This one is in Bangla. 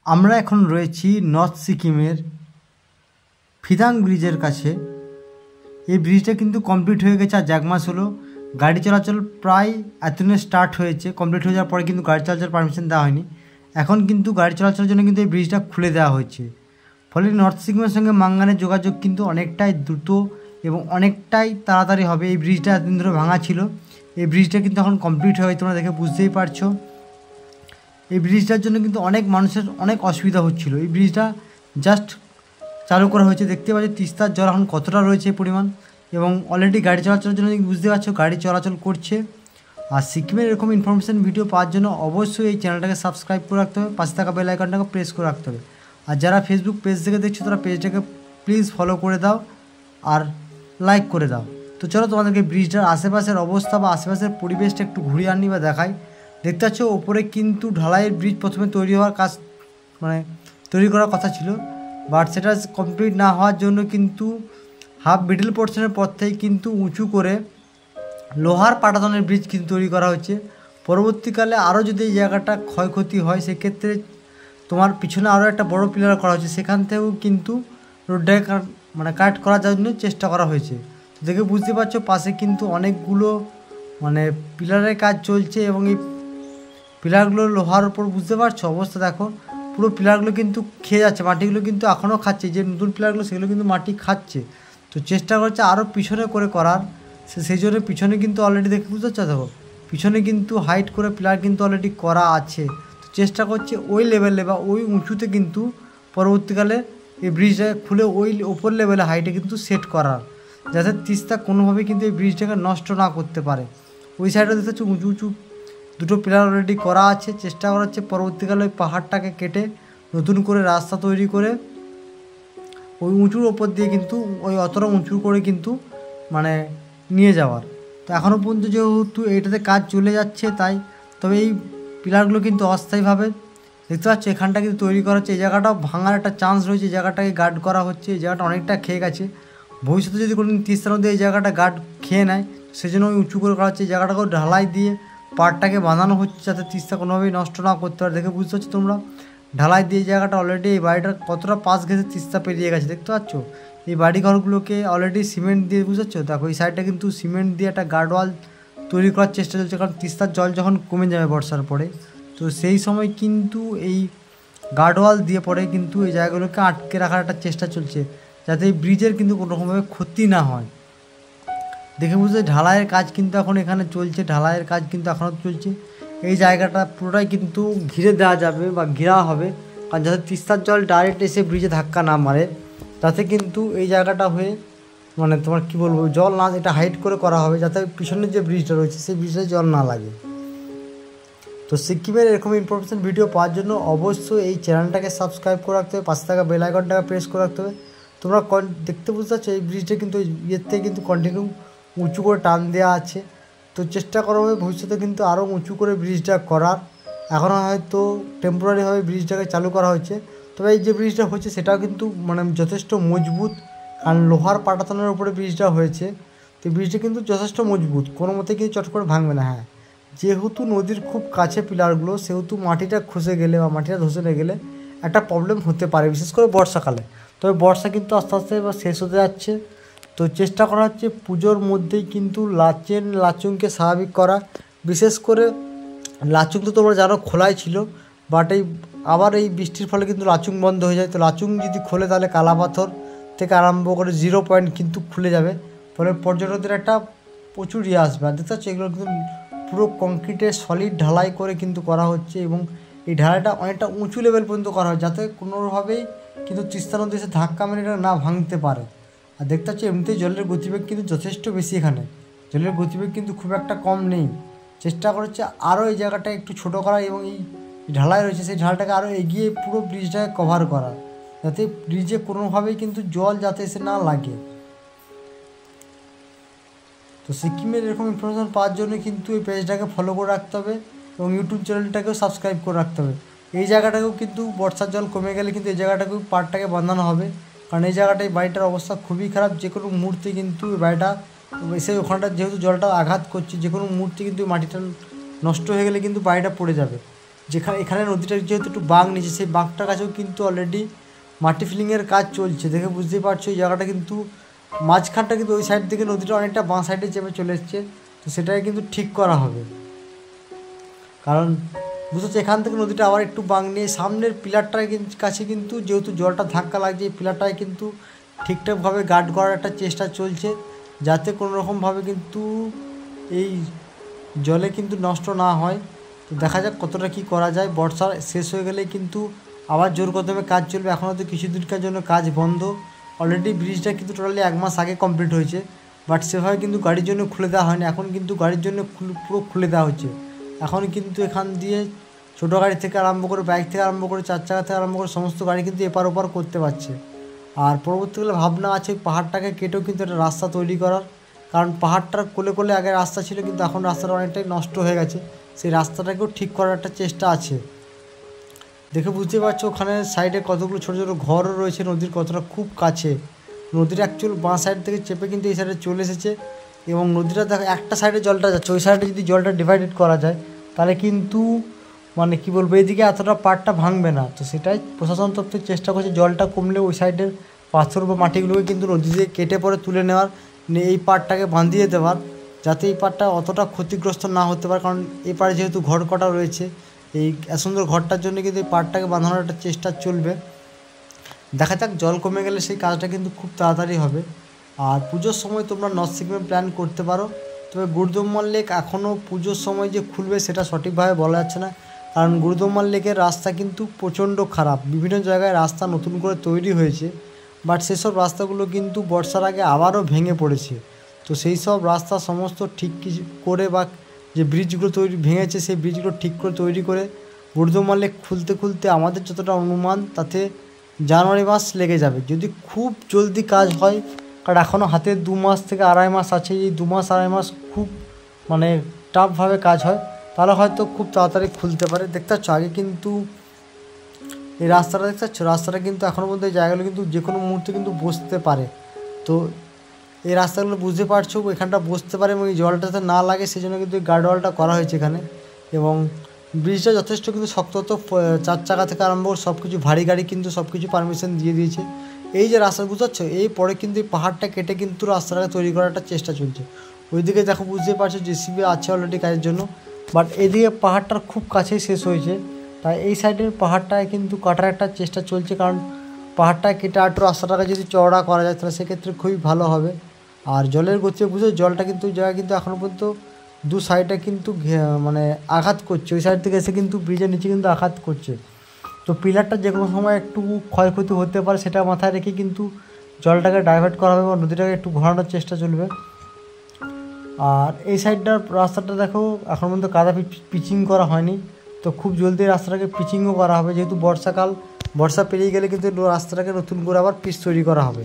আমরা এখন রয়েছি নর্থ সিকিমের ফিদাং ব্রিজের কাছে। এই ব্রিজটা কিন্তু কমপ্লিট হয়ে গেছে, আর 1 মাস হলো। গাড়ি চলাচল প্রায় এতদিনে স্টার্ট হয়েছে, কমপ্লিট হয়ে যাওয়ার পরে কিন্তু গাড়ি চলাচল পারমিশন দেওয়া হয়নি। এখন কিন্তু গাড়ি চলাচলের জন্য কিন্তু এই ব্রিজটা খুলে দেওয়া হয়েছে। ফলে নর্থ সিকিমের সঙ্গে মাঙ্গানের যোগাযোগ কিন্তু অনেকটাই দ্রুত এবং অনেকটাই তাড়াতাড়ি হবে। এই ব্রিজটা এতদিন ধরে ভাঙা ছিল, এই ব্রিজটা কিন্তু এখন কমপ্লিট হয়ে, তোমরা দেখে বুঝতেই পারছো। এই ব্রিজটার জন্য কিন্তু অনেক মানুষের অনেক অসুবিধা হচ্ছিল। এই ব্রিজটা জাস্ট চালু করা হয়েছে। দেখতে পাচ্ছি তিস্তার জল এখন কতটা রয়েছে পরিমাণ, এবং অলরেডি গাড়ি চলাচলের জন্য বুঝতে পারছো গাড়ি চলাচল করছে। আর সিকিমের এরকম ইনফরমেশান ভিডিও পাওয়ার জন্য অবশ্যই এই চ্যানেলটাকে সাবস্ক্রাইব করে রাখতে হবে, পাশে থাকা বেল আইকনটাকে প্রেস করে রাখতে হবে। আর যারা ফেসবুক পেজ থেকে দেখছো তারা পেজটাকে প্লিজ ফলো করে দাও আর লাইক করে দাও। তো চলো তোমাদেরকে ব্রিজটার আশেপাশের অবস্থা বা আশেপাশের পরিবেশটা একটু ঘুরিয়ে আনি বা দেখাই। দেখতে পাচ্ছ ওপরে কিন্তু ঢালাইয়ের ব্রিজ প্রথমে তৈরি হওয়ার কাজ তৈরি করার কথা ছিল, বাট সেটা কমপ্লিট না হওয়ার জন্য কিন্তু হাফ মিডল পোর্শনের পর থেকেই কিন্তু উঁচু করে লোহার পাটাতনের ব্রিজ কিন্তু তৈরি করা হচ্ছে। পরবর্তীকালে আরও যদি এই জায়গাটা ক্ষয়ক্ষতি হয় সেক্ষেত্রে তোমার পিছনে আরও একটা বড় পিলার করা হচ্ছে, সেখান থেকেও কিন্তু রোডটাকে কাট করার জন্য চেষ্টা করা হয়েছে। তো দেখে বুঝতে পারছো পাশে কিন্তু অনেকগুলো পিলারের কাজ চলছে, এবং এই পিলারগুলো লোহার উপর বুঝতে পারছো অবস্থা দেখো, পুরো পিলারগুলো কিন্তু খেয়ে যাচ্ছে, মাটিগুলো কিন্তু এখনও খাচ্ছে। যে নতুন পিলারগুলো সেগুলো কিন্তু মাটি খাচ্ছে। তো চেষ্টা করছে আরও পিছনে করে করার, সেই জন্য পিছনে কিন্তু অলরেডি দেখে বুঝতে পারছো দেখো, পিছনে কিন্তু হাইট করে পিলার কিন্তু অলরেডি করা আছে। তো চেষ্টা করছে ওই লেভেলে বা ওই উঁচুতে কিন্তু পরবর্তীকালে এই ব্রিজটা খুলে ওই ওপর লেভেলে হাইটে কিন্তু সেট করার, যাতে তিস্তা কোনোভাবেই কিন্তু এই ব্রিজটাকে নষ্ট না করতে পারে। ওই সাইডে দেখতে পাচ্ছ উঁচু উঁচু দুটো পিলার অলরেডি করা আছে। চেষ্টা করা হচ্ছে পরবর্তীকালে ওই পাহাড়টাকে কেটে নতুন করে রাস্তা তৈরি করে ওই উঁচুর ওপর দিয়ে কিন্তু ওই অতটা উঁচু করে কিন্তু নিয়ে যাওয়ার। তো এখনও পর্যন্ত যেহেতু এইটাতে কাজ চলে যাচ্ছে তাই, তবে এই পিলারগুলো কিন্তু অস্থায়ীভাবে দেখতে পাচ্ছ এখানটা কিন্তু তৈরি করা হচ্ছে। এই জায়গাটাও ভাঙার একটা চান্স রয়েছে, এই জায়গাটাকে গার্ড করা হচ্ছে। এই জায়গাটা অনেকটা খেয়ে গেছে, ভবিষ্যতে যদি কোনো দিন তিস্তা নদী এই জায়গাটা গার্ড খেয়ে নেয় সেই জন্য ওই উঁচু করে করা হচ্ছে। এই জায়গাটাকেও ঢালাই দিয়ে পাড়টাকে বাঁধানো হচ্ছে যাতে তিস্তা কোনোভাবেই নষ্ট না করতে পারে। দেখে বুঝতে পারছো তোমরা ঢালাই দিয়ে জায়গাটা অলরেডি এই বাড়িটার কতটা পাশ ঘেঁষে তিস্তা পেরিয়ে গেছে দেখতে পাচ্ছ। এই বাড়িঘরগুলোকে অলরেডি সিমেন্ট দিয়ে বুঝতে পারছো দেখো, এই সাইডটা কিন্তু সিমেন্ট দিয়ে একটা গার্ডওয়াল তৈরি করার চেষ্টা চলছে, কারণ তিস্তার জল যখন কমে যাবে বর্ষার পরে, তো সেই সময় কিন্তু এই গার্ডওয়াল দিয়ে পরে কিন্তু এই জায়গাগুলোকে আটকে রাখার একটা চেষ্টা চলছে, যাতে এই ব্রিজের কিন্তু কোনোভাবে ক্ষতি না হয়। দেখে বুঝতে ঢালাইয়ের কাজ কিন্তু এখন এখানে চলছে, ঢালাইয়ের কাজ কিন্তু এখনও চলছে। এই জায়গাটা পুরোটাই কিন্তু ঘিরে দেওয়া যাবে বা ঘেরা হবে, কারণ যাতে তিস্তার জল ডাইরেক্ট এসে ব্রিজে ধাক্কা না মারে, তাতে কিন্তু এই জায়গাটা হয়ে তোমার কী বলবো জল না, এটা হাইট করে করা হবে যাতে পিছনের যে ব্রিজটা রয়েছে সেই ব্রিজে জল না লাগে। তো সিকিমের এরকম ইনফরমেশান ভিডিও পাওয়ার জন্য অবশ্যই এই চ্যানেলটাকে সাবস্ক্রাইব করে রাখতে হবে, পাশে থাকা বেল আইকনটাকে প্রেস করে রাখতে হবে। তোমরা দেখতে বুঝতে পারছো এই ব্রিজটা কিন্তু ইয়ের থেকে কিন্তু কন্টিনিউ উঁচু করে টান দেওয়া আছে। তো চেষ্টা করা হবে ভবিষ্যতে কিন্তু আরও উঁচু করে ব্রিজটা করার। এখন হয়তো টেম্পোরারিভাবে ব্রিজটাকে চালু করা হয়েছে, তবে এই যে ব্রিজটা হচ্ছে সেটাও কিন্তু যথেষ্ট মজবুত, কারণ লোহার পাটাতনের উপরে ব্রিজটা হয়েছে। তো ব্রিজটা কিন্তু যথেষ্ট মজবুত, কোনো মতে কিন্তু চট করে ভাঙবে না। হ্যাঁ, যেহেতু নদীর খুব কাছে পিলারগুলো, সেহেতু মাটিটা খসে গেলে বা মাটিটা ধসে গেলে একটা প্রবলেম হতে পারে, বিশেষ করে বর্ষাকালে। তবে বর্ষা কিন্তু আস্তে আস্তে শেষ হতে যাচ্ছে। তো চেষ্টা করা হচ্ছে পুজোর মধ্যেই কিন্তু লাচুংকে স্বাভাবিক করা। বিশেষ করে লাচুং তো তোমরা জানো খোলাই ছিল, বাট আবার এই বৃষ্টির ফলে কিন্তু লাচুং বন্ধ হয়ে যায়। তো লাচুং যদি খোলে তাহলে কালাপাথর থেকে আরম্ভ করে 0 পয়েন্ট কিন্তু খুলে যাবে, ফলে পর্যটকদের একটা প্রচুর আসবে। আর দেখতে পাচ্ছ এগুলো কিন্তু পুরো কংক্রিটের সলিড ঢালাই করে কিন্তু করা হচ্ছে, এবং এই ঢালাইটা অনেকটা উঁচু লেভেল পর্যন্ত করা হয় যাতে কোনোভাবেই কিন্তু তিস্তা নদী এসে ধাক্কা মেরে এটা না ভাঙতে পারে। আর দেখতে পাচ্ছি এমনিতেই জলের গতিবেগ কিন্তু যথেষ্ট বেশি, এখানে জলের গতিবেগ কিন্তু খুব একটা কম নেই। চেষ্টা করছে আরও এই জায়গাটা একটু ছোটো করা, এবং এই ঢালাই রয়েছে সেই ঢালটাকে আরও এগিয়ে পুরো ব্রিজটাকে কভার করা, যাতে ব্রিজে কোনোভাবেই কিন্তু জল যাতে এসে না লাগে। তো সিকিমের এরকম ইনফরমেশান পাওয়ার জন্য কিন্তু এই পেজটাকে ফলো করে রাখতে হবে, এবং ইউটিউব চ্যানেলটাকেও সাবস্ক্রাইব করে রাখতে হবে। এই জায়গাটাকেও কিন্তু বর্ষার জল কমে গেলে কিন্তু এই জায়গাটাকেও পাড়টাকে বাঁধানো হবে, কারণ এই জায়গাটায় বাড়িটার অবস্থা খুবই খারাপ। যে কোনো মুহূর্তে কিন্তু এই বাড়িটা এসে ওখানটা যেহেতু জলটা আঘাত করছে, যে কোনো মুহূর্তে কিন্তু মাটিটা নষ্ট হয়ে গেলে কিন্তু বাড়িটা পড়ে যাবে। এখানে নদীটার যেহেতু একটু বাঁক নিচে, সেই বাঁকটার কাছেও কিন্তু অলরেডি মাটি ফিলিংয়ের কাজ চলছে। দেখে বুঝতেই পারছো এই জায়গাটা কিন্তু মাঝখানটা কিন্তু ওই সাইড থেকে নদীটা অনেকটা বাঁ সাইডে চেপে চলে এসছে, তো সেটাই কিন্তু ঠিক করা হবে। কারণ বুঝতে পারছি এখান থেকে নদীটা আবার একটু বাঁক নিয়ে সামনের পিলারটার কাছে কিন্তু যেহেতু জলটা ধাক্কা লাগছে, এই পিলারটায় কিন্তু ঠিকঠাকভাবে গার্ড করার একটা চেষ্টা চলছে, যাতে কোনো রকমভাবে কিন্তু এই জলে কিন্তু নষ্ট না হয়। তো দেখা যাক কতটা কী করা যায়। বর্ষা শেষ হয়ে গেলেই কিন্তু আবার জোর কদমে কাজ চলবে। এখনও তো কিছু দিনকার জন্য কাজ বন্ধ। অলরেডি ব্রিজটা কিন্তু টোটালি 1 মাস আগে কমপ্লিট হয়েছে, বাট সেভাবে কিন্তু গাড়ির জন্য খুলে দেওয়া হয়নি। এখন কিন্তু গাড়ির জন্য পুরো খুলে দেওয়া হচ্ছে। এখন কিন্তু এখান দিয়ে ছোটো গাড়ি থেকে আরম্ভ করে, বাইক থেকে আরম্ভ করে, 4 চাকা থেকে আরম্ভ করে সমস্ত গাড়ি কিন্তু এপার ওপার করতে পারছে। আর পরবর্তীকালে ভাবনা আছে পাহাড়টাকে কেটেও কিন্তু একটা রাস্তা তৈরি করার, কারণ পাহাড়টার কোলে কোলে আগে রাস্তা ছিল, কিন্তু এখন রাস্তাটা অনেকটাই নষ্ট হয়ে গেছে। সেই রাস্তাটাকেও ঠিক করার একটা চেষ্টা আছে। দেখে বুঝতে পারছো ওখানে সাইডে কতগুলো ছোটো ছোটো ঘরও রয়েছে, নদীর কতটা খুব কাছে। নদীর অ্যাকচুয়াল বাঁ সাইড থেকে চেপে কিন্তু এই সাইডে চলে এসেছে, এবং নদীটা দেখো একটা সাইডে জলটা যাচ্ছে, ওই সাইডে যদি জলটা ডিভাইডেড করা যায় তাহলে কিন্তু মানে কী বলবো, এইদিকে এতটা পাড়টা ভাঙবে না। তো সেটাই প্রশাসন তরফ থেকে চেষ্টা করছে, জলটা কমলে ওই সাইডের পাথর বা মাটিগুলোকে কিন্তু নদী থেকে কেটে পরে তুলে নেওয়ার, এই পাড়টাকে বাঁধিয়ে দেওয়ার, যাতে এই পাড়টা অতটা ক্ষতিগ্রস্ত না হতে পারে। কারণ এই পাড়ে যেহেতু ঘর কটা রয়েছে, এই সুন্দর ঘরটার জন্য কিন্তু এই পাড়টাকে বাঁধানোর একটা চেষ্টা চলবে। দেখা যাক, জল কমে গেলে সেই কাজটা কিন্তু খুব তাড়াতাড়ি হবে। আর পুজোর সময় তোমরা নর্থ সিকিমে প্ল্যান করতে পারো, তবে গুরুদম্মাল লেক এখনও পুজোর সময় যে খুলবে সেটা সঠিকভাবে বলা যাচ্ছে না, কারণ গুরুদম্মাল লেকের রাস্তা কিন্তু প্রচণ্ড খারাপ। বিভিন্ন জায়গায় রাস্তা নতুন করে তৈরি হয়েছে, বাট সেসব রাস্তাগুলো কিন্তু বর্ষার আগে আবারও ভেঙে পড়েছে। তো সেই সব রাস্তা সমস্ত ঠিক করে, বা যে ব্রিজগুলো ভেঙেছে সেই ব্রিজগুলো ঠিক করে তৈরি করে গুরুদম্মাল লেক খুলতে আমাদের যতটা অনুমান তাতে জানুয়ারি মাস লেগে যাবে, যদি খুব জলদি কাজ হয়। কারণ এখনও হাতে 2 মাস থেকে 2.5 মাস আছে। এই 2 মাস 2.5 মাস খুব মানে টাফভাবে কাজ হয়, তাহলে হয়তো খুব তাড়াতাড়ি খুলতে পারে। দেখতে পাচ্ছ আগে কিন্তু এই রাস্তাটা দেখতে পাচ্ছ, রাস্তাটা কিন্তু এখনও পর্যন্ত এই জায়গাগুলো কিন্তু যে কোনো মুহূর্তে কিন্তু বসতে পারে। তো এই রাস্তাগুলো বুঝতে পারছো এখানটা বসতে পারে, এবং এই জলটাতে না লাগে সেই জন্য কিন্তু এই গার্ডওয়ালটা করা হয়েছে এখানে। এবং ব্রিজটা যথেষ্ট কিন্তু শক্ত, 4 চাকা থেকে আরম্ভ করে সব কিছু ভারী গাড়ি কিন্তু সব কিছু পারমিশন দিয়ে দিয়েছে। এই যে রাস্তা বুঝতে পারছো, এই পরে কিন্তু এই পাহাড়টা কেটে কিন্তু রাস্তাটাকে তৈরি করার একটা চেষ্টা চলছে। ওইদিকে দেখো বুঝতে পারছো জেসিবি আছে অলরেডি কাজের জন্য, বাট এদিকে পাহাড়টার খুব কাছেই শেষ হয়েছে। তাই এই সাইডের পাহাড়টায় কিন্তু কাটার একটা চেষ্টা চলছে, কারণ পাহাড়টা কেটে একটু রাস্তাটাকে যদি চওড়া করা যায় তাহলে সেক্ষেত্রে খুবই ভালো হবে। আর জলের গতি বুঝে জলটা কিন্তু জায়গায় কিন্তু এখনও পর্যন্ত 2 সাইডে কিন্তু মানে আঘাত করছে, ওই সাইড থেকে এসে কিন্তু ব্রিজের নিচে কিন্তু আঘাত করছে। তো পিলারটা যে কোনো সময় একটু ক্ষয়ক্ষতি হতে পারে, সেটা মাথায় রেখে কিন্তু জলটাকে ডাইভার্ট করা হবে বা নদীটাকে একটু ঘোরানোর চেষ্টা চলবে। আর এই সাইডটার রাস্তাটা দেখো এখন পর্যন্ত কাদা পিচিং করা হয়নি, তো খুব জলদি রাস্তাটাকে পিচিংও করা হবে, যেহেতু বর্ষাকাল। বর্ষা পেরিয়ে গেলে কিন্তু রাস্তাটাকে নতুন করে আবার পিচ তৈরি করা হবে।